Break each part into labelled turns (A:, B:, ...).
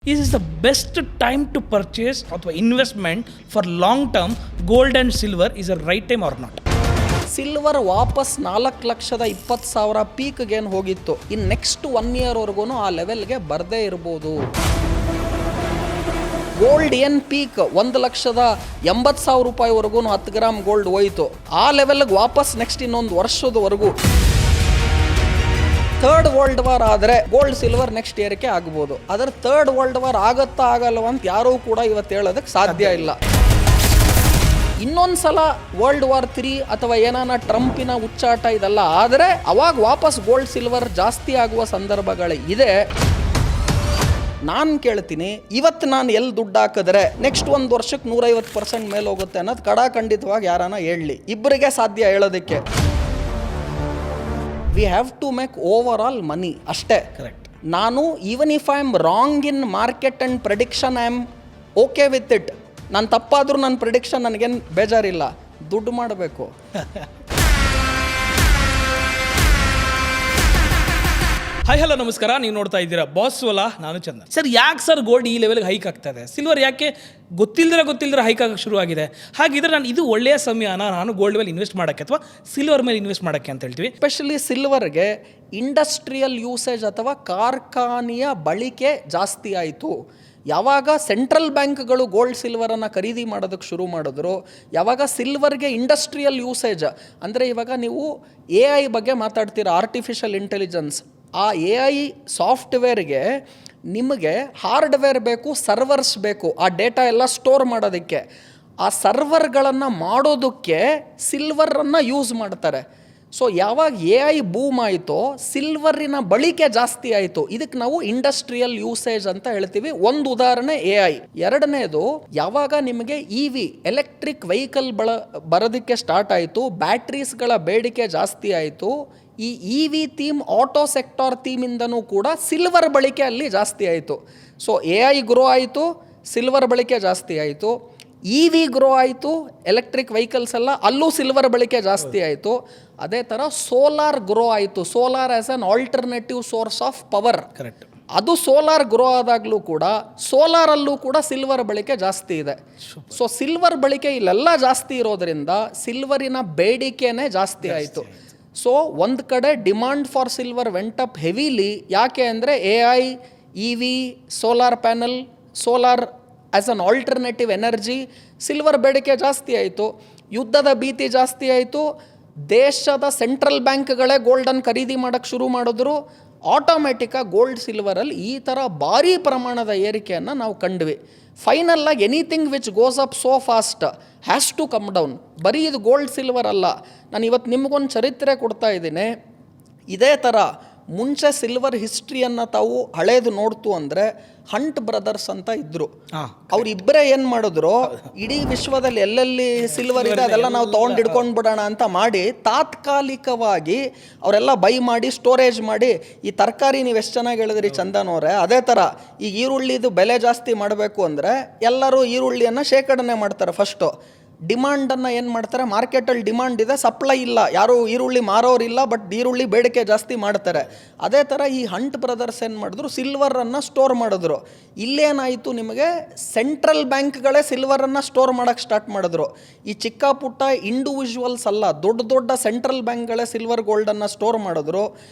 A: This is the best time to purchase ಅಥವಾ investment for long term gold and silver is a right time or not?
B: Silver ವಾಪಸ್ 4,20,000 ಪೀಕ್ಗೆ ಏನು ಹೋಗಿತ್ತು, ಇನ್ನು next 1 ಇಯರ್ವರೆಗೂ ಆ ಲೆವೆಲ್ಗೆ ಬರದೇ ಇರ್ಬೋದು. ಗೋಲ್ಡ್ ಏನು ಪೀಕ್ 1,80,000 ರೂಪಾಯಿವರೆಗೂ 10 ಗ್ರಾಮ್ ಗೋಲ್ಡ್ ಹೋಯಿತು. ಆ ಲೆವೆಲ್ಗೆ ವಾಪಸ್ ನೆಕ್ಸ್ಟ್ ಇನ್ನೊಂದು ವರ್ಷದವರೆಗೂ ಥರ್ಡ್ ವರ್ಲ್ಡ್ ವಾರ್ ಆದರೆ ಗೋಲ್ಡ್ ಸಿಲ್ವರ್ ನೆಕ್ಸ್ಟ್ ಏರಿಕೆ ಆಗ್ಬೋದು. ಆದರೆ ಥರ್ಡ್ ವರ್ಲ್ಡ್ ವಾರ್ ಆಗತ್ತಾ ಆಗಲ್ವ ಅಂತ ಯಾರೂ ಕೂಡ ಇವತ್ತು ಹೇಳೋದಕ್ಕೆ ಸಾಧ್ಯ ಇಲ್ಲ. ಇನ್ನೊಂದು ಸಲ ವರ್ಲ್ಡ್ ವಾರ್ 3 ಅಥವಾ ಏನಾನ ಟ್ರಂಪಿನ ಉಚ್ಚಾಟ ಇದೆಲ್ಲ ಆದರೆ ಅವಾಗ ವಾಪಸ್ ಗೋಲ್ಡ್ ಸಿಲ್ವರ್ ಜಾಸ್ತಿ ಆಗುವ ಸಂದರ್ಭಗಳು ಇದೆ. ನಾನು ಕೇಳ್ತೀನಿ, ಇವತ್ತು ನಾನು ಎಲ್ಲಿ ದುಡ್ಡು ಹಾಕಿದ್ರೆ ನೆಕ್ಸ್ಟ್ 1 ವರ್ಷಕ್ಕೆ 150% ಮೇಲೆ ಹೋಗುತ್ತೆ ಅನ್ನೋದು ಖಂಡಿತವಾಗಿ ಯಾರಾನ ಹೇಳಲಿ. ಇಬ್ಬರಿಗೆ ಸಾಧ್ಯ ಹೇಳೋದಕ್ಕೆ. We have to make over all money ಅಷ್ಟೇ.
A: ಕರೆಕ್ಟ್.
B: ನಾನು even if I am wrong in market and prediction I am okay with it. ನಾನು ತಪ್ಪಾದರೂ ನನ್ನ ಪ್ರಿಡಿಕ್ಷನ್ ನನಗೇನು ಬೇಜಾರಿಲ್ಲ, ದುಡ್ಡು ಮಾಡಬೇಕು.
A: ಹಾಯ್ ಹಲೋ ನಮಸ್ಕಾರ, ನೀವು ನೋಡ್ತಾ ಇದ್ದೀರಾ ಬಾಸ್ ವಲ, ನಾನು ಚಂದನ್. ಸರ್, ಯಾಕೆ ಸರ್ ಗೋಲ್ಡ್ ಈ ಲೆವೆಲ್ಗೆ ಹೈಕ್ ಆಗ್ತಾ ಇದೆ? ಸಿಲ್ವರ್ ಯಾಕೆ ಗೊತ್ತಿಲ್ಲದ್ರೆ ಹೈಕ್ ಆಗಕ್ಕೆ ಶುರು ಆಗಿದೆ? ಹಾಗಿದ್ರೆ ನಾನು ಇದು ಒಳ್ಳೆಯ ಸಮಯನ ನಾನು ಗೋಲ್ಡ್ ಮೇಲೆ ಇನ್ವೆಸ್ಟ್ ಮಾಡೋಕ್ಕೆ ಅಥವಾ ಸಿಲ್ವರ್ ಮೇಲೆ ಇನ್ವೆಸ್ಟ್ ಮಾಡೋಕ್ಕೆ ಅಂತ ಹೇಳ್ತೀವಿ.
B: ಎಸ್ಪೆಷಲಿ ಸಿಲ್ವರ್ಗೆ ಇಂಡಸ್ಟ್ರಿಯಲ್ ಯೂಸೇಜ್ ಅಥವಾ ಕಾರ್ಖಾನೆಯ ಬಳಕೆ ಜಾಸ್ತಿ ಆಯಿತು. ಯಾವಾಗ ಸೆಂಟ್ರಲ್ ಬ್ಯಾಂಕ್ಗಳು ಗೋಲ್ಡ್ ಸಿಲ್ವರನ್ನು ಖರೀದಿ ಮಾಡೋದಕ್ಕೆ ಶುರು ಮಾಡಿದ್ರು, ಯಾವಾಗ ಸಿಲ್ವರ್ಗೆ ಇಂಡಸ್ಟ್ರಿಯಲ್ ಯೂಸೇಜ್ ಅಂದರೆ ಇವಾಗ ನೀವು AI ಬಗ್ಗೆ ಮಾತಾಡ್ತೀರಾ, ಆರ್ಟಿಫಿಷಿಯಲ್ ಇಂಟೆಲಿಜೆನ್ಸ್. ಆ AI ಸಾಫ್ಟ್ವೇರ್ಗೆ ನಿಮಗೆ ಹಾರ್ಡ್ವೇರ್ ಬೇಕು, ಸರ್ವರ್ಸ್ ಬೇಕು, ಆ ಡೇಟಾ ಎಲ್ಲ ಸ್ಟೋರ್ ಮಾಡೋದಕ್ಕೆ. ಆ ಸರ್ವರ್ಗಳನ್ನು ಮಾಡೋದಕ್ಕೆ ಸಿಲ್ವರನ್ನು ಯೂಸ್ ಮಾಡ್ತಾರೆ. ಸೊ ಯಾವಾಗ AI ಬೂಮ್ ಆಯಿತೋ ಸಿಲ್ವರಿನ ಬಳಕೆ ಜಾಸ್ತಿ ಆಯಿತು. ಇದಕ್ಕೆ ನಾವು ಇಂಡಸ್ಟ್ರಿಯಲ್ ಯೂಸೇಜ್ ಅಂತ ಹೇಳ್ತೀವಿ. ಒಂದು ಉದಾಹರಣೆ AI. ಎರಡನೇದು, ಯಾವಾಗ ನಿಮಗೆ EV ಎಲೆಕ್ಟ್ರಿಕ್ ವೆಹಿಕಲ್ ಬರೋದಕ್ಕೆ ಸ್ಟಾರ್ಟ್ ಆಯಿತು, ಬ್ಯಾಟ್ರೀಸ್ಗಳ ಬೇಡಿಕೆ ಜಾಸ್ತಿ ಆಯಿತು. ಈ EV ಥೀಮ್, ಆಟೋ ಸೆಕ್ಟಾರ್ ಥೀಮಿಂದನೂ ಕೂಡ ಸಿಲ್ವರ್ ಬಳಕೆ ಅಲ್ಲಿ ಜಾಸ್ತಿ ಆಯಿತು. ಸೊ AI ಗ್ರೋ ಆಯಿತು, ಸಿಲ್ವರ್ ಬಳಕೆ ಜಾಸ್ತಿ ಆಯಿತು. EV ಗ್ರೋ ಆಯಿತು, ಎಲೆಕ್ಟ್ರಿಕ್ ವೆಹಿಕಲ್ಸ್ ಎಲ್ಲ, ಅಲ್ಲೂ ಸಿಲ್ವರ್ ಬಳಕೆ ಜಾಸ್ತಿ ಆಯಿತು. ಅದೇ ಥರ ಸೋಲಾರ್ ಗ್ರೋ ಆಯಿತು. Solar as an alternative source of power.
A: Correct.
B: ಅದು ಸೋಲಾರ್ ಗ್ರೋ ಆದಾಗಲೂ ಕೂಡ ಸೋಲಾರಲ್ಲೂ ಕೂಡ ಸಿಲ್ವರ್ ಬಳಕೆ ಜಾಸ್ತಿ ಇದೆ. ಸೊ ಸಿಲ್ವರ್ ಬಳಕೆ ಇಲ್ಲೆಲ್ಲ ಜಾಸ್ತಿ ಇರೋದರಿಂದ ಸಿಲ್ವರಿನ ಬೇಡಿಕೆನೇ ಜಾಸ್ತಿ ಆಯಿತು. ಸೊ ಒಂದು ಕಡೆ demand for silver vent up heavily. ಯಾಕೆ ಅಂದರೆ AI, EV, solar panel, solar as an alternative energy, silver ಬೇಡಿಕೆ ಜಾಸ್ತಿ ಆಯಿತು. ಯುದ್ಧದ ಭೀತಿ ಜಾಸ್ತಿ ಆಯಿತು. ದೇಶದ ಸೆಂಟ್ರಲ್ ಬ್ಯಾಂಕ್ಗಳೇ ಗೋಲ್ಡನ್ನು ಖರೀದಿ ಮಾಡೋಕ್ಕೆ ಶುರು ಮಾಡಿದ್ರು. ಆಟೋಮೆಟಿಕ್ಕಾಗಿ ಗೋಲ್ಡ್ ಸಿಲ್ವರಲ್ಲಿ ಈ ಥರ ಭಾರೀ ಪ್ರಮಾಣದ ಏರಿಕೆಯನ್ನು ನಾವು ಕಂಡ್ವಿ. ಫೈನಲ್ಲಾಗಿ anything which goes up so fast has to come down. ಬರೀ ಇದು ಗೋಲ್ಡ್ ಸಿಲ್ವರ್ ಅಲ್ಲ. ನಾನು ಇವತ್ತು ನಿಮಗೊಂದು ಚರಿತ್ರೆ ಕೊಡ್ತಾ ಇದ್ದೀನಿ. ಇದೇ ಥರ ಮುಂಚೆ ಸಿಲ್ವರ್ ಹಿಸ್ಟ್ರಿಯನ್ನು ತಾವು ಹಳೇದು ನೋಡ್ತು ಅಂದರೆ ಹಂಟ್ ಬ್ರದರ್ಸ್ ಅಂತ ಇದ್ದರು. ಅವರಿಬ್ಬರೇ ಏನು ಮಾಡಿದ್ರು, ಇಡೀ ವಿಶ್ವದಲ್ಲಿ ಎಲ್ಲೆಲ್ಲಿ ಸಿಲ್ವರ್ ಇದೆ ಅದೆಲ್ಲ ನಾವು ತೊಗೊಂಡು ಹಿಡ್ಕೊಂಡು ಬಿಡೋಣ ಅಂತ ಮಾಡಿ ತಾತ್ಕಾಲಿಕವಾಗಿ ಅವರೆಲ್ಲ ಬೈ ಮಾಡಿ ಸ್ಟೋರೇಜ್ ಮಾಡಿ. ಈ ತರಕಾರಿ ನೀವು ಎಷ್ಟು ಚೆನ್ನಾಗಿ ಹೇಳಿದ್ರಿ ಚಂದನ್ ಅವರೇ, ಅದೇ ಥರ ಈ ಈರುಳ್ಳಿದು ಬೆಲೆ ಜಾಸ್ತಿ ಮಾಡಬೇಕು ಅಂದರೆ ಎಲ್ಲರೂ ಈರುಳ್ಳಿಯನ್ನು ಶೇಖರಣೆ ಮಾಡ್ತಾರೆ. ಫಸ್ಟು ಡಿಮಾಂಡನ್ನು ಏನು ಮಾಡ್ತಾರೆ, ಮಾರ್ಕೆಟಲ್ಲಿ ಡಿಮಾಂಡ್ ಇದೆ, ಸಪ್ಲೈ ಇಲ್ಲ, ಯಾರು ಈರುಳ್ಳಿ ಮಾರೋರಿಲ್ಲ, ಬಟ್ ಈರುಳ್ಳಿ ಬೇಡಿಕೆ ಜಾಸ್ತಿ ಮಾಡ್ತಾರೆ. ಅದೇ ಥರ ಈ ಹಂಟ್ ಬ್ರದರ್ಸ್ ಏನು ಮಾಡಿದ್ರು, ಸಿಲ್ವರನ್ನು ಸ್ಟೋರ್ ಮಾಡಿದ್ರು. ಇಲ್ಲೇನಾಯಿತು, ನಿಮಗೆ ಸೆಂಟ್ರಲ್ ಬ್ಯಾಂಕ್ಗಳೇ ಸಿಲ್ವರನ್ನು ಸ್ಟೋರ್ ಮಾಡೋಕ್ಕೆ ಸ್ಟಾರ್ಟ್ ಮಾಡಿದ್ರು. ಈ ಚಿಕ್ಕ ಪುಟ್ಟ ಇಂಡಿವಿಜುವಲ್ಸ್ ಅಲ್ಲ, ದೊಡ್ಡ ದೊಡ್ಡ ಸೆಂಟ್ರಲ್ ಬ್ಯಾಂಕ್ಗಳೇ ಸಿಲ್ವರ್ ಗೋಲ್ಡನ್ನು ಸ್ಟೋರ್ ಮಾಡಿದ್ರು.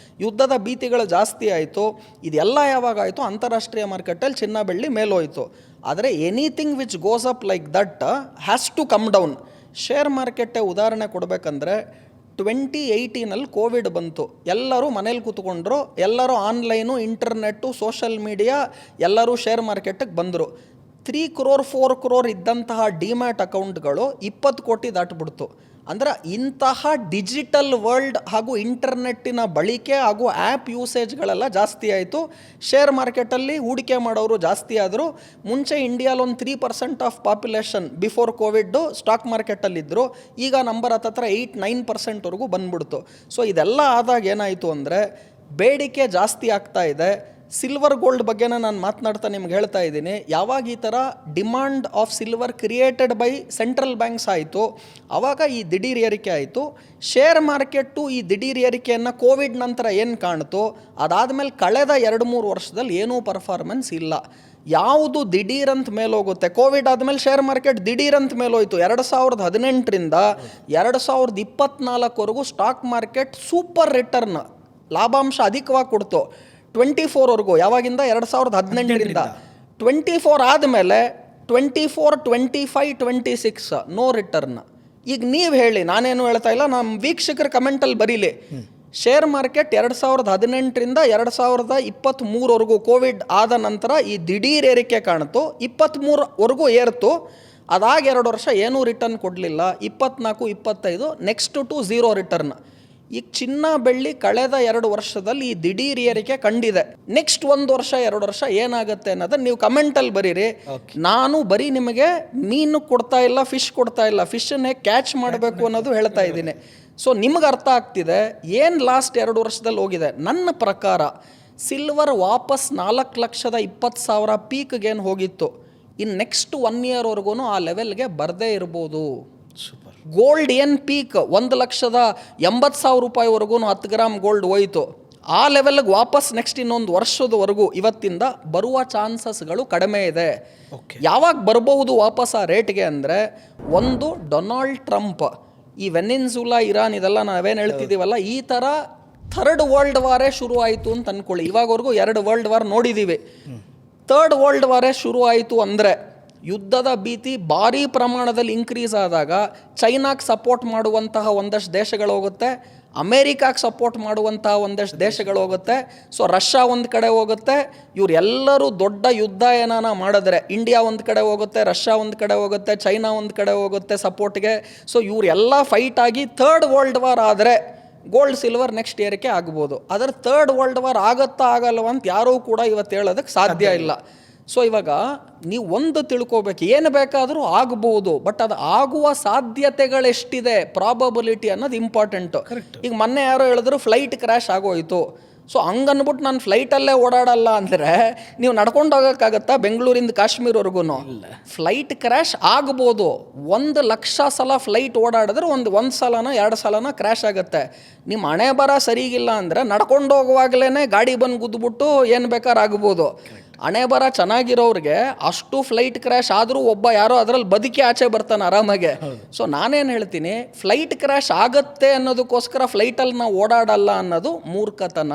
B: ಯುದ್ಧದ ಭೀತಿಗಳು ಜಾಸ್ತಿ ಆಯಿತು. ಇದೆಲ್ಲ ಯಾವಾಗ ಆಯಿತು, ಅಂತಾರಾಷ್ಟ್ರೀಯ ಮಾರ್ಕೆಟಲ್ಲಿ ಚಿನ್ನ ಬೆಳ್ಳಿ ಮೇಲೋಯಿತು. ಆದರೆ anything which goes up like that has to come down. Share ಮಾರ್ಕೆಟೇ ಉದಾಹರಣೆ ಕೊಡಬೇಕಂದ್ರೆ 2018 ಕೋವಿಡ್ ಬಂತು. ಎಲ್ಲರೂ ಮನೇಲಿ ಕೂತ್ಕೊಂಡ್ರು, ಎಲ್ಲರೂ ಆನ್ಲೈನು, ಇಂಟರ್ನೆಟ್ಟು, ಸೋಷಲ್ ಮೀಡಿಯಾ, ಎಲ್ಲರೂ ಶೇರ್ ಮಾರ್ಕೆಟಿಗೆ ಬಂದರು. 3 crore 4 crore ಇದ್ದಂತಹ ಡಿಮ್ಯಾಟ್ ಅಕೌಂಟ್ಗಳು 20 ಕೋಟಿ ದಾಟ್ಬಿಡ್ತು. ಅಂದರೆ ಇಂತಹ ಡಿಜಿಟಲ್ ವರ್ಲ್ಡ್ ಹಾಗೂ ಇಂಟರ್ನೆಟ್ಟಿನ ಬಳಕೆ ಹಾಗೂ ಆ್ಯಪ್ ಯೂಸೇಜ್ಗಳೆಲ್ಲ ಜಾಸ್ತಿ ಆಯಿತು. ಶೇರ್ ಮಾರ್ಕೆಟಲ್ಲಿ ಹೂಡಿಕೆ ಮಾಡೋರು ಜಾಸ್ತಿ ಆದರು. ಮುಂಚೆ ಇಂಡಿಯಾಲಿ ಒಂದು 3% of population before Covid stock ಮಾರ್ಕೆಟಲ್ಲಿದ್ದರು. ಈಗ ನಂಬರ್ ಹತ್ತತ್ರ 8-9%ವರೆಗೂ ಬಂದ್ಬಿಡ್ತು. ಸೊ ಇದೆಲ್ಲ ಆದಾಗ ಏನಾಯಿತು ಅಂದರೆ ಬೇಡಿಕೆ ಜಾಸ್ತಿ ಆಗ್ತಾ ಇದೆ, ಸಿಲ್ವರ್ ಗೋಲ್ಡ್ ಬಗ್ಗೆನ ನಾನು ಮಾತನಾಡ್ತಾ ನಿಮ್ಗೆ ಹೇಳ್ತಾ ಇದ್ದೀನಿ. ಯಾವಾಗ ಈ ಥರ demand of silver created by central banks ಆಯಿತು, ಆವಾಗ ಈ ದಿಢೀರ್ ಏರಿಕೆ ಆಯಿತು. ಶೇರ್ ಮಾರ್ಕೆಟು ಈ ದಿಢೀರ್ ಏರಿಕೆಯನ್ನು ಕೋವಿಡ್ ನಂತರ ಏನು ಕಾಣ್ತು, ಅದಾದಮೇಲೆ ಕಳೆದ 2-3 ವರ್ಷದಲ್ಲಿ ಏನೂ ಪರ್ಫಾರ್ಮೆನ್ಸ್ ಇಲ್ಲ. ಯಾವುದು ದಿಢೀರಂತ ಮೇಲೋಗುತ್ತೆ, ಕೋವಿಡ್ ಆದಮೇಲೆ ಶೇರ್ ಮಾರ್ಕೆಟ್ ದಿಢೀರಂತ ಮೇಲೋಯ್ತು. 2018ರಿಂದ 2024ವರೆಗೂ ಸ್ಟಾಕ್ ಮಾರ್ಕೆಟ್ ಸೂಪರ್ ರಿಟರ್ನ್, ಲಾಭಾಂಶ ಅಧಿಕವಾಗಿ ಕೊಡ್ತು. 24ವರೆಗೂ, ಯಾವಾಗಿಂದ 2018ರಿಂದ 24 ಆದಮೇಲೆ 24, 25, 26 ನೋ ರಿಟರ್ನ್. ಈಗ ನೀವು ಹೇಳಿ, ನಾನೇನು ಹೇಳ್ತಾ ಇಲ್ಲ, ನಮ್ಮ ವೀಕ್ಷಕರ ಕಮೆಂಟಲ್ಲಿ ಬರೀಲಿ. ಶೇರ್ ಮಾರ್ಕೆಟ್ 2018ರಿಂದ 2023ವರೆಗೂ ಕೋವಿಡ್ ಆದ ನಂತರ ಈ ದಿಢೀರ್ ಏರಿಕೆ ಕಾಣ್ತು. 23ವರೆಗೂ ಏರ್ತು, ಅದಾಗ 2 ವರ್ಷ ಏನೂ ರಿಟರ್ನ್ ಕೊಡಲಿಲ್ಲ. 24, 25 ನೆಕ್ಸ್ಟ್ ಟು 0 ರಿಟರ್ನ್. ಈಗ ಚಿನ್ನ ಬೆಳ್ಳಿ ಕಳೆದ 2 ವರ್ಷದಲ್ಲಿ ಈ ದಿಢೀರ್ ಏರಿಕೆ ಕಂಡಿದೆ. ನೆಕ್ಸ್ಟ್ 1 ವರ್ಷ 2 ವರ್ಷ ಏನಾಗುತ್ತೆ ಅನ್ನೋದನ್ನ ನೀವು ಕಮೆಂಟಲ್ಲಿ ಬರೀರಿ. ನಾನು ಬರೀ ನಿಮಗೆ ಮೀನು ಕೊಡ್ತಾ ಇಲ್ಲ, ಫಿಶ್ ಕೊಡ್ತಾ ಇಲ್ಲ, ಫಿಶನ್ನೇ ಕ್ಯಾಚ್ ಮಾಡಬೇಕು ಅನ್ನೋದು ಹೇಳ್ತಾ ಇದ್ದೀನಿ. ಸೊ ನಿಮ್ಗೆ ಅರ್ಥ ಆಗ್ತಿದೆ ಏನು ಲಾಸ್ಟ್ 2 ವರ್ಷದಲ್ಲಿ ಹೋಗಿದೆ. ನನ್ನ ಪ್ರಕಾರ ಸಿಲ್ವರ್ ವಾಪಸ್ 4,20,000 ಪೀಕ್ಗೇನು ಹೋಗಿತ್ತು, ಇನ್ನು ನೆಕ್ಸ್ಟ್ 1 ಇಯರ್ವರೆಗೂ ಆ ಲೆವೆಲ್ಗೆ ಬರದೇ ಇರ್ಬೋದು.
A: ಸೂಪರ್.
B: ಗೋಲ್ಡ್ ಏನು ಪೀಕ್ 1,80,000 ರೂಪಾಯಿವರೆಗೂ 10 ಗ್ರಾಮ್ ಗೋಲ್ಡ್ ಹೋಯಿತು. ಆ ಲೆವೆಲ್ಗೆ ವಾಪಸ್ ನೆಕ್ಸ್ಟ್ ಇನ್ನೊಂದು ವರ್ಷದವರೆಗೂ ಇವತ್ತಿಂದ ಬರುವ ಚಾನ್ಸಸ್ಗಳು ಕಡಿಮೆ ಇದೆ. ಯಾವಾಗ ಬರಬಹುದು ವಾಪಸ್ ಆ ರೇಟ್ಗೆ ಅಂದರೆ, ಒಂದು ಡೊನಾಲ್ಡ್ ಟ್ರಂಪ್, ಈ ವೆನಿನ್ಸುಲಾ, ಇರಾನ್ ಇದೆಲ್ಲ ನಾವೇನು ಹೇಳ್ತಿದ್ದೀವಲ್ಲ, ಈ ಥರ 3rd ವರ್ಲ್ಡ್ ವಾರೇ ಶುರು ಆಯಿತು ಅಂತ ಅಂದ್ಕೊಳ್ಳಿ. ಇವಾಗವರೆಗೂ 2 ವರ್ಲ್ಡ್ ವಾರ್ ನೋಡಿದ್ದೀವಿ. 3rd ವರ್ಲ್ಡ್ ವಾರೇ ಶುರು ಆಯಿತು ಅಂದರೆ ಯುದ್ಧದ ಭೀತಿ ಭಾರೀ ಪ್ರಮಾಣದಲ್ಲಿ ಇನ್ಕ್ರೀಸ್ ಆದಾಗ ಚೈನಾಗೆ ಸಪೋರ್ಟ್ ಮಾಡುವಂತಹ ಒಂದಷ್ಟು ದೇಶಗಳು ಹೋಗುತ್ತೆ, ಅಮೇರಿಕಾಗೆ ಸಪೋರ್ಟ್ ಮಾಡುವಂತಹ ಒಂದಷ್ಟು ದೇಶಗಳು ಹೋಗುತ್ತೆ. ಸೊ ರಷ್ಯಾ ಒಂದು ಕಡೆ ಹೋಗುತ್ತೆ. ಇವರೆಲ್ಲರೂ ದೊಡ್ಡ ಯುದ್ಧ ಏನಾನ ಮಾಡಿದ್ರೆ ಇಂಡಿಯಾ ಒಂದು ಕಡೆ ಹೋಗುತ್ತೆ, ರಷ್ಯಾ ಒಂದು ಕಡೆ ಹೋಗುತ್ತೆ, ಚೈನಾ ಒಂದು ಕಡೆ ಹೋಗುತ್ತೆ ಸಪೋರ್ಟ್ಗೆ. ಸೊ ಇವರೆಲ್ಲ ಫೈಟ್ ಆಗಿ 3rd ವರ್ಲ್ಡ್ ವಾರ್ ಆದರೆ ಗೋಲ್ಡ್ ಸಿಲ್ವರ್ ನೆಕ್ಸ್ಟ್ ಏರಿಕೆ ಆಗ್ಬೋದು. ಅದರ 3rd ವರ್ಲ್ಡ್ ವಾರ್ ಆಗುತ್ತಾ ಆಗಲ್ವ ಅಂತ ಯಾರೂ ಕೂಡ ಇವತ್ತು ಹೇಳೋದಕ್ಕೆ ಸಾಧ್ಯ ಇಲ್ಲ. ಸೊ ಇವಾಗ ನೀವು ಒಂದು ತಿಳ್ಕೊಬೇಕು, ಏನು ಬೇಕಾದರೂ ಆಗ್ಬೋದು, ಬಟ್ ಅದು ಆಗುವ ಸಾಧ್ಯತೆಗಳೆಷ್ಟಿದೆ, ಪ್ರಾಬಬಿಲಿಟಿ ಅನ್ನೋದು ಇಂಪಾರ್ಟೆಂಟು. ಈಗ ಮೊನ್ನೆ ಯಾರೋ ಹೇಳಿದ್ರು ಫ್ಲೈಟ್ ಕ್ರ್ಯಾಶ್ ಆಗೋಯ್ತು. ಸೊ ಹಂಗನ್ಬಿಟ್ಟು ನಾನು ಫ್ಲೈಟಲ್ಲೇ ಓಡಾಡಲ್ಲ ಅಂದರೆ ನೀವು ನಡ್ಕೊಂಡು ಹೋಗೋಕ್ಕಾಗತ್ತಾ ಬೆಂಗಳೂರಿಂದ ಕಾಶ್ಮೀರವರೆಗೂ? ಫ್ಲೈಟ್ ಕ್ರ್ಯಾಶ್ ಆಗ್ಬೋದು. 1,00,000 ಸಲ ಫ್ಲೈಟ್ ಓಡಾಡಿದ್ರೆ ಒಂದು ಸಲನೋ 2 ಸಲನೋ ಕ್ರ್ಯಾಶ್ ಆಗುತ್ತೆ. ನಿಮ್ಮ ಹಣೆ ಬರ ಸರಿಗಿಲ್ಲ ಅಂದರೆ ನಡ್ಕೊಂಡು ಹೋಗುವಾಗಲೇ ಗಾಡಿ ಬಂದು ಗುದ್ದುಬಿಟ್ಟು ಏನು ಬೇಕಾದ್ರೂ ಆಗ್ಬೋದು. ಹಣೆ ಬರ ಚೆನ್ನಾಗಿರೋರಿಗೆ ಅಷ್ಟು ಫ್ಲೈಟ್ ಕ್ರ್ಯಾಶ್ ಆದರೂ ಒಬ್ಬ ಯಾರೋ ಅದರಲ್ಲಿ ಬದುಕಿ ಆಚೆ ಬರ್ತಾನೆ ಆರಾಮಾಗೆ. ಸೊ ನಾನೇನು ಹೇಳ್ತೀನಿ, ಫ್ಲೈಟ್ ಕ್ರ್ಯಾಶ್ ಆಗುತ್ತೆ ಅನ್ನೋದಕ್ಕೋಸ್ಕರ ಫ್ಲೈಟಲ್ಲಿ ನಾವು ಓಡಾಡಲ್ಲ ಅನ್ನೋದು ಮೂರ್ಖತನ.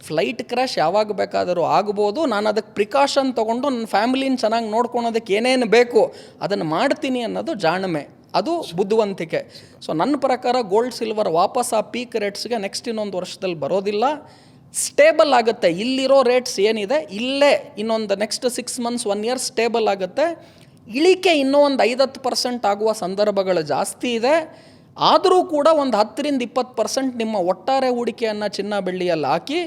B: ಫ್ಲೈಟ್ ಕ್ರ್ಯಾಶ್ ಯಾವಾಗ ಬೇಕಾದರೂ ಆಗ್ಬೋದು. ನಾನು ಅದಕ್ಕೆ ಪ್ರಿಕಾಷನ್ ತೊಗೊಂಡು ನನ್ನ ಫ್ಯಾಮಿಲಿನ ಚೆನ್ನಾಗಿ ನೋಡ್ಕೊಳೋದಕ್ಕೆ ಏನೇನು ಬೇಕು ಅದನ್ನು ಮಾಡ್ತೀನಿ ಅನ್ನೋದು ಜಾಣ್ಮೆ, ಅದು ಬುದ್ಧಿವಂತಿಕೆ. ಸೊ ನನ್ನ ಪ್ರಕಾರ ಗೋಲ್ಡ್ ಸಿಲ್ವರ್ ವಾಪಸ್ ಆ ಪೀಕ್ ರೇಟ್ಸ್ಗೆ ನೆಕ್ಸ್ಟ್ ಇನ್ನೊಂದು ವರ್ಷದಲ್ಲಿ ಬರೋದಿಲ್ಲ, ಸ್ಟೇಬಲ್ ಆಗುತ್ತೆ. ಇಲ್ಲಿರೋ ರೇಟ್ಸ್ ಏನಿದೆ ಇಲ್ಲೇ ಇನ್ನೊಂದು ನೆಕ್ಸ್ಟ್ 6 ಮಂತ್ಸ್ 1 ಇಯರ್ ಸ್ಟೇಬಲ್ ಆಗುತ್ತೆ. ಇಳಿಕೆ ಇನ್ನೂ ಒಂದು 50% ಆಗುವ ಸಂದರ್ಭಗಳು ಜಾಸ್ತಿ ಇದೆ. ಆದರೂ ಕೂಡ ಒಂದು 10-20% ನಿಮ್ಮ ಒಟ್ಟಾರೆ ಹೂಡಿಕೆಯನ್ನು ಚಿನ್ನ ಬೆಳ್ಳಿಯಲ್ಲಿ ಹಾಕಿ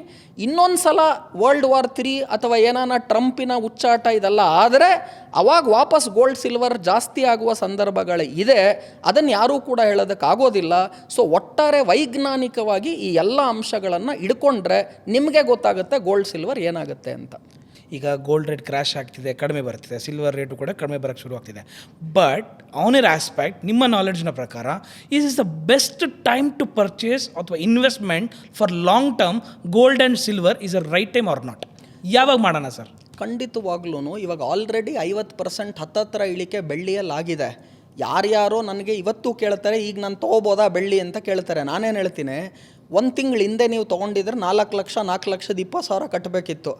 B: ಇನ್ನೊಂದು ಸಲ ವರ್ಲ್ಡ್ ವಾರ್ 3 ಅಥವಾ ಏನಾನ ಟ್ರಂಪಿನ ಉಚ್ಚಾಟ ಇದೆಲ್ಲ ಆದರೆ ಅವಾಗ ವಾಪಸ್ ಗೋಲ್ಡ್ ಸಿಲ್ವರ್ ಜಾಸ್ತಿ ಆಗುವ ಸಂದರ್ಭಗಳು ಇದೆ. ಅದನ್ನು ಯಾರೂ ಕೂಡ ಹೇಳೋದಕ್ಕಾಗೋದಿಲ್ಲ. ಸೊ ಒಟ್ಟಾರೆ ವೈಜ್ಞಾನಿಕವಾಗಿ ಈ ಎಲ್ಲ ಅಂಶಗಳನ್ನು ಇಡ್ಕೊಂಡ್ರೆ ನಿಮಗೆ ಗೊತ್ತಾಗುತ್ತೆ ಗೋಲ್ಡ್ ಸಿಲ್ವರ್ ಏನಾಗುತ್ತೆ ಅಂತ.
A: ಈಗ ಗೋಲ್ಡ್ ರೇಟ್ ಕ್ರ್ಯಾಶ್ ಆಗ್ತಿದೆ, ಕಡಿಮೆ ಬರ್ತಿದೆ, ಸಿಲ್ವರ್ ರೇಟು ಕೂಡ ಕಡಿಮೆ ಬರೋಕ್ಕೆ ಶುರು ಆಗ್ತಿದೆ. ಬಟ್ ಆನ್ ಆಸ್ಪೆಕ್ಟ್ ನಿಮ್ಮ ನಾಲೆಡ್ಜ್ನ ಪ್ರಕಾರ is the best time to purchase ಅಥವಾ investment for long term gold and silver is a right time or not? ಯಾವಾಗ ಮಾಡೋಣ ಸರ್?
B: ಖಂಡಿತವಾಗ್ಲೂ ಇವಾಗ ಆಲ್ರೆಡಿ 50% ಹತ್ತತ್ರ ಇಳಿಕೆ ಬೆಳ್ಳಿಯಲ್ಲಾಗಿದೆ. ಯಾರ್ಯಾರೋ ನನಗೆ ಇವತ್ತು ಕೇಳ್ತಾರೆ, ಈಗ ನಾನು ತೊಗೋಬೋದಾ ಬೆಳ್ಳಿ ಅಂತ ಕೇಳ್ತಾರೆ. ನಾನೇನು ಹೇಳ್ತೀನಿ, 1 ತಿಂಗಳ ಹಿಂದೆ ನೀವು ತೊಗೊಂಡಿದ್ರೆ 4 ಲಕ್ಷ 4,20,000 ಕಟ್ಟಬೇಕಿತ್ತು.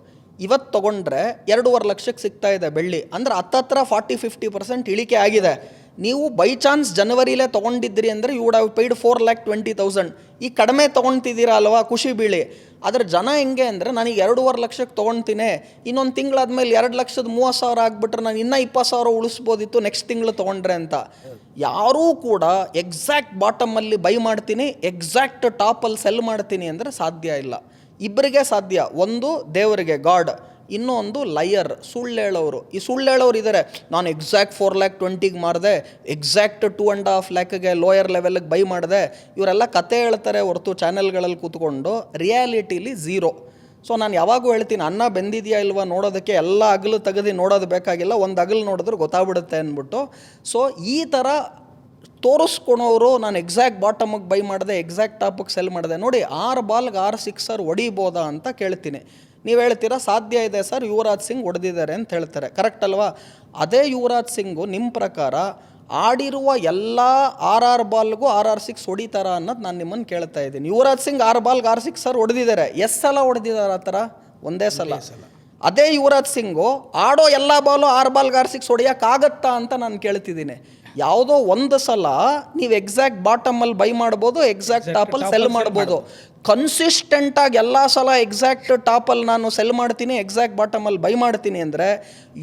B: ಇವತ್ತು ತೊಗೊಂಡ್ರೆ 2.5 ಲಕ್ಷಕ್ಕೆ ಸಿಗ್ತಾ ಇದೆ ಬೆಳ್ಳಿ. ಅಂದರೆ ಹತ್ತತ್ರ 40-50% ಇಳಿಕೆ ಆಗಿದೆ. ನೀವು ಬೈ ಚಾನ್ಸ್ ಜನವರಿಲೇ ತೊಗೊಂಡಿದ್ರಿ ಅಂದರೆ ಯು ವುಡ್ ಹ್ಯಾವ್ ಪೇಯ್ಡ್ 4,20,000. ಈ ಕಡಿಮೆ ತೊಗೊಳ್ತಿದ್ದೀರಾ ಅಲ್ವಾ, ಖುಷಿ ಬೀಳಿ. ಆದರೆ ಜನ ಹೆಂಗೆ ಅಂದರೆ ನನಗೆ 2.5 ಲಕ್ಷಕ್ಕೆ ತೊಗೊಳ್ತೀನಿ, ಇನ್ನೊಂದು ತಿಂಗಳಾದ್ಮೇಲೆ 2,30,000 ಆಗಿಬಿಟ್ರೆ ನಾನು ಇನ್ನೂ 20,000 ಉಳಿಸ್ಬೋದಿತ್ತು ನೆಕ್ಸ್ಟ್ ತಿಂಗಳು ತೊಗೊಂಡ್ರೆ ಅಂತ. ಯಾರೂ ಕೂಡ ಎಕ್ಸಾಕ್ಟ್ ಬಾಟಮಲ್ಲಿ ಬೈ ಮಾಡ್ತೀನಿ, ಎಕ್ಸಾಕ್ಟ್ ಟಾಪಲ್ಲಿ ಸೆಲ್ ಮಾಡ್ತೀನಿ ಅಂದರೆ ಸಾಧ್ಯ ಇಲ್ಲ. ಇಬ್ಬರಿಗೆ ಸಾಧ್ಯ. ಒಂದು ದೇವರಿಗೆ ಗಾಡ್, ಇನ್ನೊಂದು ಲಯರ್, ಸುಳ್ಳು ಹೇಳೋರು. ಈ ಸುಳ್ಳು ಹೇಳೋರು ಇದ್ದಾರೆ, ನಾನು ಎಕ್ಸಾಕ್ಟ್ 4,20,000 ಮಾರಿದೆ, ಎಕ್ಸಾಕ್ಟ್ 2.5 ಲ್ಯಾಕ್ಗೆ ಲೋಯರ್ ಲೆವೆಲ್ಗೆ ಬೈ ಮಾಡಿದೆ. ಇವರೆಲ್ಲ ಕತೆ ಹೇಳ್ತಾರೆ ಹೊರತು ಚಾನೆಲ್ಗಳಲ್ಲಿ ಕೂತ್ಕೊಂಡು ರಿಯಾಲಿಟಿಲಿ ಝೀರೋ. ಸೊ ನಾನು ಯಾವಾಗೂ ಹೇಳ್ತೀನಿ, ಅನ್ನ ಬೆಂದಿದೆಯಾ ಇಲ್ವಾ ನೋಡೋದಕ್ಕೆ ಎಲ್ಲ ಅಗಲು ತೆಗೆದು ನೋಡೋದು ಬೇಕಾಗಿಲ್ಲ, ಒಂದು ಅಗಲು ನೋಡಿದ್ರೆ ಗೊತ್ತಾಗ್ಬಿಡುತ್ತೆ ಅಂದ್ಬಿಟ್ಟು. ಸೊ ಈ ಥರ ತೋರಿಸ್ಕೊಳೋರು ನಾನು ಎಕ್ಸಾಕ್ಟ್ ಬಾಟಮಿಗೆ ಬೈ ಮಾಡಿದೆ, ಎಕ್ಸಾಕ್ಟ್ ಟಾಪಿಗೆ ಸೆಲ್ ಮಾಡಿದೆ. ನೋಡಿ 6 ಬಾಲ್ಗೆ 6 ಸಿಕ್ಸರ್ ಹೊಡಿಬೋದಾ ಅಂತ ಕೇಳ್ತೀನಿ. ನೀವು ಹೇಳ್ತೀರಾ ಸಾಧ್ಯ ಇದೆ ಸರ್, ಯುವರಾಜ್ ಸಿಂಗ್ ಹೊಡೆದಿದ್ದಾರೆ ಅಂತ ಹೇಳ್ತಾರೆ. ಕರೆಕ್ಟ್ ಅಲ್ವಾ? ಅದೇ ಯುವರಾಜ್ ಸಿಂಗು ನಿಮ್ಮ ಪ್ರಕಾರ ಆಡಿರುವ ಎಲ್ಲ 6 ಬಾಲ್ಗೂ 6 ಸಿಕ್ಸ್ ಹೊಡಿತಾರ ಅನ್ನೋದು ನಾನು ನಿಮ್ಮನ್ನು ಕೇಳ್ತಾ ಇದ್ದೀನಿ. ಯುವರಾಜ್ ಸಿಂಗ್ 6 ಬಾಲ್ಗೆ 6 ಸಿಕ್ಸರ್ ಹೊಡೆದಿದ್ದಾರೆ. ಎಷ್ಟು ಸಲ ಹೊಡೆದಿದ್ದಾರೆ ಆ ಥರ? ಒಂದೇ ಸಲ. ಅದೇ ಯುವರಾಜ್ ಸಿಂಗು ಆಡೋ ಎಲ್ಲ ಬಾಲು 6 ಬಾಲ್ಗೆ 6 ಸಿಕ್ಸ್ ಹೊಡೆಯೋಕ್ಕಾಗತ್ತಾ ಅಂತ ನಾನು ಕೇಳ್ತಿದ್ದೀನಿ. ಯಾವುದೋ ಒಂದು ಸಲ ನೀವು ಎಕ್ಸಾಕ್ಟ್ ಬಾಟಮಲ್ಲಿ ಬೈ ಮಾಡ್ಬೋದು, ಎಕ್ಸಾಕ್ಟ್ ಟಾಪಲ್ಲಿ ಸೆಲ್ ಮಾಡ್ಬೋದು. ಕನ್ಸಿಸ್ಟೆಂಟಾಗಿ ಎಲ್ಲ ಸಲ ಎಕ್ಸಾಕ್ಟ್ ಟಾಪಲ್ಲಿ ನಾನು ಸೆಲ್ ಮಾಡ್ತೀನಿ, ಎಕ್ಸಾಕ್ಟ್ ಬಾಟಮಲ್ಲಿ ಬೈ ಮಾಡ್ತೀನಿ ಅಂದರೆ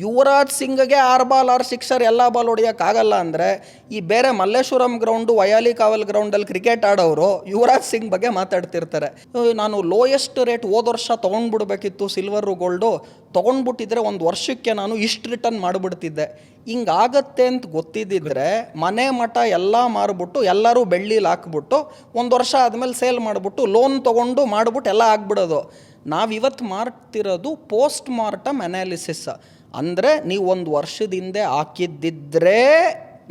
B: ಯುವರಾಜ್ ಸಿಂಗ್ಗೆ 6 ಬಾಲ್ 6 ಸಿಕ್ಸರ್ ಎಲ್ಲ ಬಾಲ್ ಹೊಡಿಯೋಕ್ಕಾಗಲ್ಲ ಅಂದರೆ ಈ ಬೇರೆ ಮಲ್ಲೇಶ್ವರಂ ಗ್ರೌಂಡು, ವಯಾಲಿ ಕಾವಲ್ ಗ್ರೌಂಡಲ್ಲಿ ಕ್ರಿಕೆಟ್ ಆಡೋರು ಯುವರಾಜ್ ಸಿಂಗ್ ಬಗ್ಗೆ ಮಾತಾಡ್ತಿರ್ತಾರೆ. ನಾನು ಲೋಯೆಸ್ಟ್ ರೇಟ್ ಹೋದ ವರ್ಷ ತೊಗೊಂಡ್ಬಿಡ್ಬೇಕಿತ್ತು ಸಿಲ್ವರು ಗೋಲ್ಡು, ತೊಗೊಂಡ್ಬಿಟ್ಟಿದ್ರೆ ಒಂದು ವರ್ಷಕ್ಕೆ ನಾನು ಇಷ್ಟು ರಿಟರ್ನ್ ಮಾಡಿಬಿಡ್ತಿದ್ದೆ. ಹಿಂಗಾಗತ್ತೆ ಅಂತ ಗೊತ್ತಿದ್ದಿದ್ರೆ ಮನೆ ಮಠ ಎಲ್ಲ ಮಾರ್ಬಿಟ್ಟು ಎಲ್ಲರೂ ಬೆಳ್ಳಿಲಿ ಹಾಕ್ಬಿಟ್ಟು ಒಂದು ವರ್ಷ ಆದಮೇಲೆ ಸೇಲ್ ಮಾಡಿಬಿಟ್ಟು ಲೋನ್ ತೊಗೊಂಡು ಮಾಡಿಬಿಟ್ಟು ಎಲ್ಲ ಆಗ್ಬಿಡೋದು. ನಾವಿವತ್ತು ಮಾಡ್ತಿರೋದು ಪೋಸ್ಟ್ ಮಾರ್ಟಮ್ ಅನಾಲಿಸಿಸ್. ಅಂದರೆ ನೀವು ಒಂದು ವರ್ಷದ ಹಿಂದೆ ಹಾಕಿದ್ದಿದ್ರೆ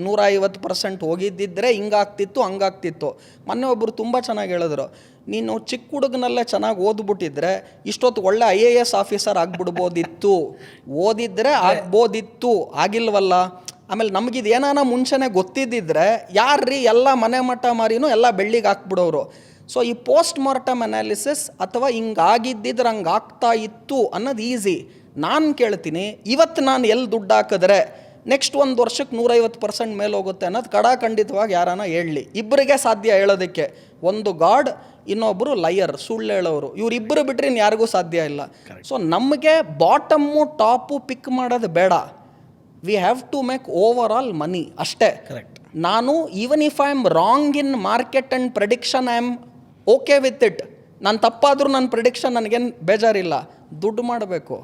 B: 150% ಹೋಗಿದ್ದಿದ್ರೆ ಹಿಂಗಾಗ್ತಿತ್ತು ಹಂಗಾಗ್ತಿತ್ತು. ಮೊನ್ನೆ ಒಬ್ಬರು ತುಂಬ ಚೆನ್ನಾಗಿ ಹೇಳಿದ್ರು, ನೀನು ಚಿಕ್ಕ ಹುಡುಗನಲ್ಲೇ ಚೆನ್ನಾಗಿ ಓದ್ಬಿಟ್ಟಿದ್ರೆ ಇಷ್ಟೊತ್ತು ಒಳ್ಳೆ IAS ಆಫೀಸರ್ ಆಗ್ಬಿಡ್ಬೋದಿತ್ತು, ಓದಿದ್ರೆ ಆಗ್ಬೋದಿತ್ತು, ಆಗಿಲ್ವಲ್ಲ. ಆಮೇಲೆ ನಮಗಿದು ಏನಾನ ಮುಂಚೆನೇ ಗೊತ್ತಿದ್ದಿದ್ರೆ ಯಾರ್ರೀ ಎಲ್ಲ ಮನೆ ಮಠ ಮಾರಿನೂ ಎಲ್ಲ ಬೆಳ್ಳಿಗೆ ಹಾಕ್ಬಿಡೋರು. ಸೊ ಈ ಪೋಸ್ಟ್ ಮಾರ್ಟಮ್ ಅನಾಲಿಸಿಸ್ ಅಥವಾ ಹಿಂಗಾಗಿದ್ದಿದ್ರೆ ಹಂಗೆ ಆಗ್ತಾ ಇತ್ತು ಅನ್ನೋದು ಈಸಿ. ನಾನು ಕೇಳ್ತೀನಿ, ಇವತ್ತು ನಾನು ಎಲ್ಲಿ ದುಡ್ಡು ಹಾಕಿದ್ರೆ ನೆಕ್ಸ್ಟ್ ಒಂದು ವರ್ಷಕ್ಕೆ 150% ಮೇಲೆ ಹೋಗುತ್ತೆ ಅನ್ನೋದು ಖಂಡಿತವಾಗಿ ಯಾರಾನ ಹೇಳಲಿ. ಇಬ್ಬರಿಗೆ ಸಾಧ್ಯ ಹೇಳೋದಕ್ಕೆ, ಒಂದು ಗಾಡ್, ಇನ್ನೊಬ್ಬರು ಲಯರ್, ಸುಳ್ಳು ಹೇಳೋರು. ಇವರಿಬ್ಬರು ಬಿಟ್ಟರೆ ಇನ್ನು ಯಾರಿಗೂ ಸಾಧ್ಯ ಇಲ್ಲ. ಸೊ ನಮಗೆ ಬಾಟಮ್ಮು ಟಾಪು ಪಿಕ್ ಮಾಡೋದು ಬೇಡ. We have to make over all money ಅಷ್ಟೇ.
A: ಕರೆಕ್ಟ್.
B: ನಾನು even if I am wrong in market and prediction, I am okay with it. ನಾನು ತಪ್ಪಾದರೂ ನನ್ನ ಪ್ರೆಡಿಕ್ಷನ್ ನನಗೇನು ಬೇಜಾರಿಲ್ಲ. ದುಡ್ಡು ಮಾಡಬೇಕು.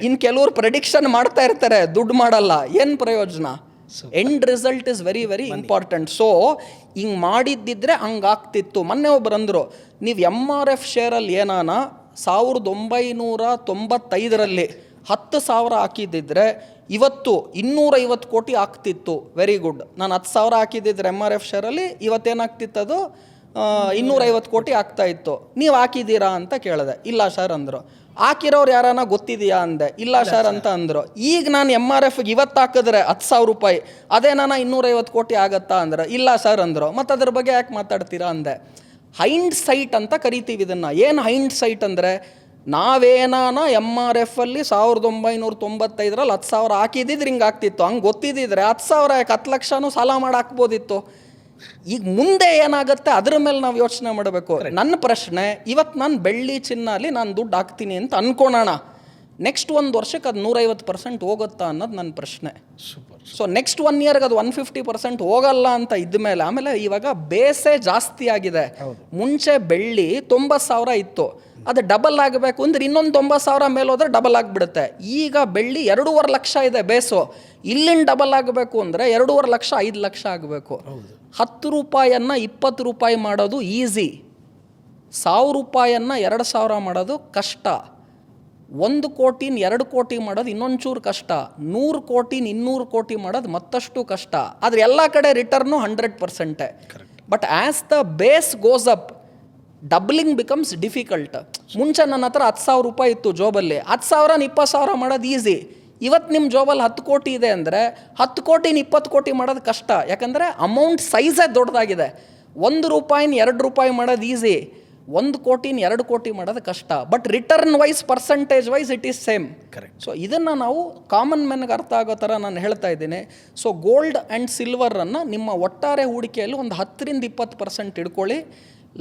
B: ಇನ್ನು ಕೆಲವರು ಪ್ರೆಡಿಕ್ಷನ್ ಮಾಡ್ತಾ ಇರ್ತಾರೆ, ದುಡ್ಡು ಮಾಡಲ್ಲ, ಏನು ಪ್ರಯೋಜನ? End result is very very important. So ಹಿಂಗೆ ಮಾಡಿದ್ದಿದ್ರೆ ಹಂಗಾಗ್ತಿತ್ತು. ಮೊನ್ನೆ ಒಬ್ರು ಅಂದರು, ನೀವು MRF ಶೇರಲ್ಲಿ ಏನಾನ 1995ರಲ್ಲಿ 10,000 ಹಾಕಿದ್ದಿದ್ರೆ ಇವತ್ತು 250 ಕೋಟಿ ಆಗ್ತಿತ್ತು. Very good. ನಾನು 10,000 ಹಾಕಿದ್ದಿದ್ರೆ MRF ಶೇರಲ್ಲಿ ಇವತ್ತೇನಾಗ್ತಿತ್ತು? ಅದು 250 ಕೋಟಿ ಆಗ್ತಾ ಇತ್ತು. ನೀವು ಹಾಕಿದ್ದೀರಾ ಅಂತ ಕೇಳಿದೆ. ಇಲ್ಲ ಸರ್ ಅಂದರು. ಹಾಕಿರೋರು ಯಾರಾನ ಗೊತ್ತಿದೆಯಾ ಅಂದೆ. ಇಲ್ಲ ಸರ್ ಅಂತ ಅಂದರು. ಈಗ ನಾನು MRFಗೆ ಇವತ್ತು ಹಾಕಿದ್ರೆ 10,000 ರೂಪಾಯಿ, ಅದೇ ನಾನು 250 ಕೋಟಿ ಆಗತ್ತಾ ಅಂದ್ರೆ ಇಲ್ಲ ಸರ್ ಅಂದರು. ಮತ್ತು ಅದ್ರ ಬಗ್ಗೆ ಯಾಕೆ ಮಾತಾಡ್ತೀರಾ ಅಂದೆ. ಹೈಂಡ್ ಸೈಟ್ ಅಂತ ಕರಿತೀವಿ ಇದನ್ನು. ಏನು ಹೈಂಡ್ ಸೈಟ್ ಅಂದರೆ, ನಾವೇನಾನ MRFಲ್ಲಿ 1995ರಲ್ಲಿ 10,000 ಹಾಕಿದ್ದಿದ್ರೆ ಹಿಂಗೆ ಆಗ್ತಿತ್ತು, ಹಂಗೆ ಗೊತ್ತಿದ್ದಿದ್ರೆ 10,000 ಯಾಕೆ 10 ಲಕ್ಷನೂ ಸಾಲ ಮಾಡಿ ಹಾಕ್ಬೋದಿತ್ತು. ಈಗ ಮುಂದೆ ಏನಾಗುತ್ತೆ ಅದ್ರ ಮೇಲೆ ನಾವು ಯೋಚನೆ ಮಾಡಬೇಕು. ನನ್ನ ಪ್ರಶ್ನೆ, ಇವತ್ತು ನಾನು ಬೆಳ್ಳಿ ಚಿನ್ನಲ್ಲಿ ನಾನು ದುಡ್ಡು ಹಾಕ್ತೀನಿ ಅಂತ ಅನ್ಕೋಣ, ನೆಕ್ಸ್ಟ್ ಒಂದು ವರ್ಷಕ್ಕೆ ಅದು 150% ಹೋಗುತ್ತಾ ಅನ್ನೋದು ನನ್ನ ಪ್ರಶ್ನೆ.
A: ಸೂಪರ್.
B: ಸೊ ನೆಕ್ಸ್ಟ್ 1 ಇಯರ್ಗೆ ಅದು 150% ಹೋಗಲ್ಲ ಅಂತ ಇದ್ಮೇಲೆ, ಆಮೇಲೆ ಇವಾಗ ಬೇಸೇ ಜಾಸ್ತಿ ಆಗಿದೆ. ಮುಂಚೆ ಬೆಳ್ಳಿ 90,000 ಇತ್ತು, ಅದು ಡಬಲ್ ಆಗಬೇಕು ಅಂದ್ರೆ ಇನ್ನೊಂದು 90,000 ಮೇಲೆ ಹೋದ್ರೆ ಡಬಲ್ ಆಗಿಬಿಡುತ್ತೆ. ಈಗ ಬೆಳ್ಳಿ 2.5 ಲಕ್ಷ ಇದೆ ಬೇಸು. ಇಲ್ಲಿನ ಡಬಲ್ ಆಗಬೇಕು ಅಂದರೆ 2.5 ಲಕ್ಷ 5 ಲಕ್ಷ ಆಗಬೇಕು. 10 ರೂಪಾಯಿಯನ್ನು 20 ರೂಪಾಯಿ ಮಾಡೋದು ಈಸಿ, 1,000 ರೂಪಾಯಿಯನ್ನು 2,000 ಮಾಡೋದು ಕಷ್ಟ, 1 ಕೋಟಿನ 2 ಕೋಟಿ ಮಾಡೋದು ಇನ್ನೊಂಚೂರು ಕಷ್ಟ, 100 ಕೋಟಿನ 200 ಕೋಟಿ ಮಾಡೋದು ಮತ್ತಷ್ಟು ಕಷ್ಟ. ಆದರೆ ಎಲ್ಲ ಕಡೆ return 100%. But as the base goes up, doubling becomes difficult. ಮುಂಚೆ ನನ್ನ ಹತ್ರ 10,000 ರೂಪಾಯಿ ಇತ್ತು ಜೋಬಲ್ಲಿ, 10,000ನ 20,000 ಮಾಡೋದು ಈಸಿ. ಇವತ್ತು ನಿಮ್ಮ ಜೋಬಲ್ಲಿ 10 ಕೋಟಿ ಇದೆ ಅಂದರೆ 10 ಕೋಟಿನ 20 ಕೋಟಿ ಮಾಡೋದು ಕಷ್ಟ. ಯಾಕಂದರೆ ಅಮೌಂಟ್ ಸೈಜೇ ದೊಡ್ಡದಾಗಿದೆ. 1 ರೂಪಾಯಿನ 2 ರೂಪಾಯಿ ಮಾಡೋದು ಈಸಿ, 1 ಕೋಟಿನ 2 ಕೋಟಿ ಮಾಡೋದು ಕಷ್ಟ. But return wise, percentage wise it is same.
A: Correct.
B: So ಇದನ್ನು ನಾವು ಕಾಮನ್ ಮೆನ್ಗೆ ಅರ್ಥ ಆಗೋ ಥರ ನಾನು ಹೇಳ್ತಾ ಇದ್ದೀನಿ. ಸೊ ಗೋಲ್ಡ್ ಆ್ಯಂಡ್ ಸಿಲ್ವರನ್ನು ನಿಮ್ಮ ಒಟ್ಟಾರೆ ಹೂಡಿಕೆಯಲ್ಲಿ ಒಂದು 10-20% ಇಟ್ಕೊಳ್ಳಿ.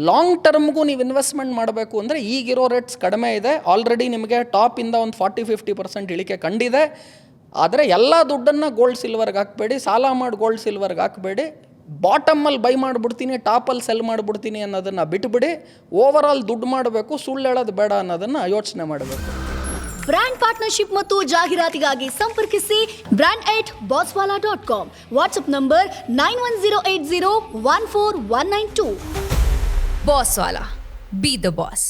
B: ಲಾಂಗ್ ಟರ್ಮ್ಗೂ ನೀವು ಇನ್ವೆಸ್ಟ್ಮೆಂಟ್ ಮಾಡಬೇಕು ಅಂದರೆ ಈಗಿರೋ ರೇಟ್ಸ್ ಕಡಿಮೆ ಇದೆ. ಆಲ್ರೆಡಿ ನಿಮಗೆ ಟಾಪಿಂದ ಒಂದು 40-50% ಇಳಿಕೆ ಕಂಡಿದೆ. ಆದರೆ ಎಲ್ಲ ದುಡ್ಡನ್ನು ಗೋಲ್ಡ್ ಸಿಲ್ವರ್ಗೆ ಹಾಕಬೇಡಿ, ಸಾಲ ಮಾಡಿ ಗೋಲ್ಡ್ ಸಿಲ್ವರ್ಗೆ ಹಾಕಬೇಡಿ. ಬಾಟಮಲ್ಲಿ ಬೈ ಮಾಡಿಬಿಡ್ತೀನಿ, ಟಾಪಲ್ಲಿ ಸೆಲ್ ಮಾಡಿಬಿಡ್ತೀನಿ ಅನ್ನೋದನ್ನು ಬಿಟ್ಬಿಡಿ. ಓವರ್ ಆಲ್ ದುಡ್ಡು ಮಾಡಬೇಕು, ಸುಳ್ಳು ಹೇಳೋದು ಬೇಡ ಅನ್ನೋದನ್ನು ಯೋಚನೆ ಮಾಡಬೇಕು.
C: ಬ್ರ್ಯಾಂಡ್ ಪಾರ್ಟ್ನರ್ಶಿಪ್ ಮತ್ತು ಜಾಹೀರಾತಿಗಾಗಿ ಸಂಪರ್ಕಿಸಿ brand@bosswala.com. WhatsApp number 9108014192.
D: Bosswala. Be the boss.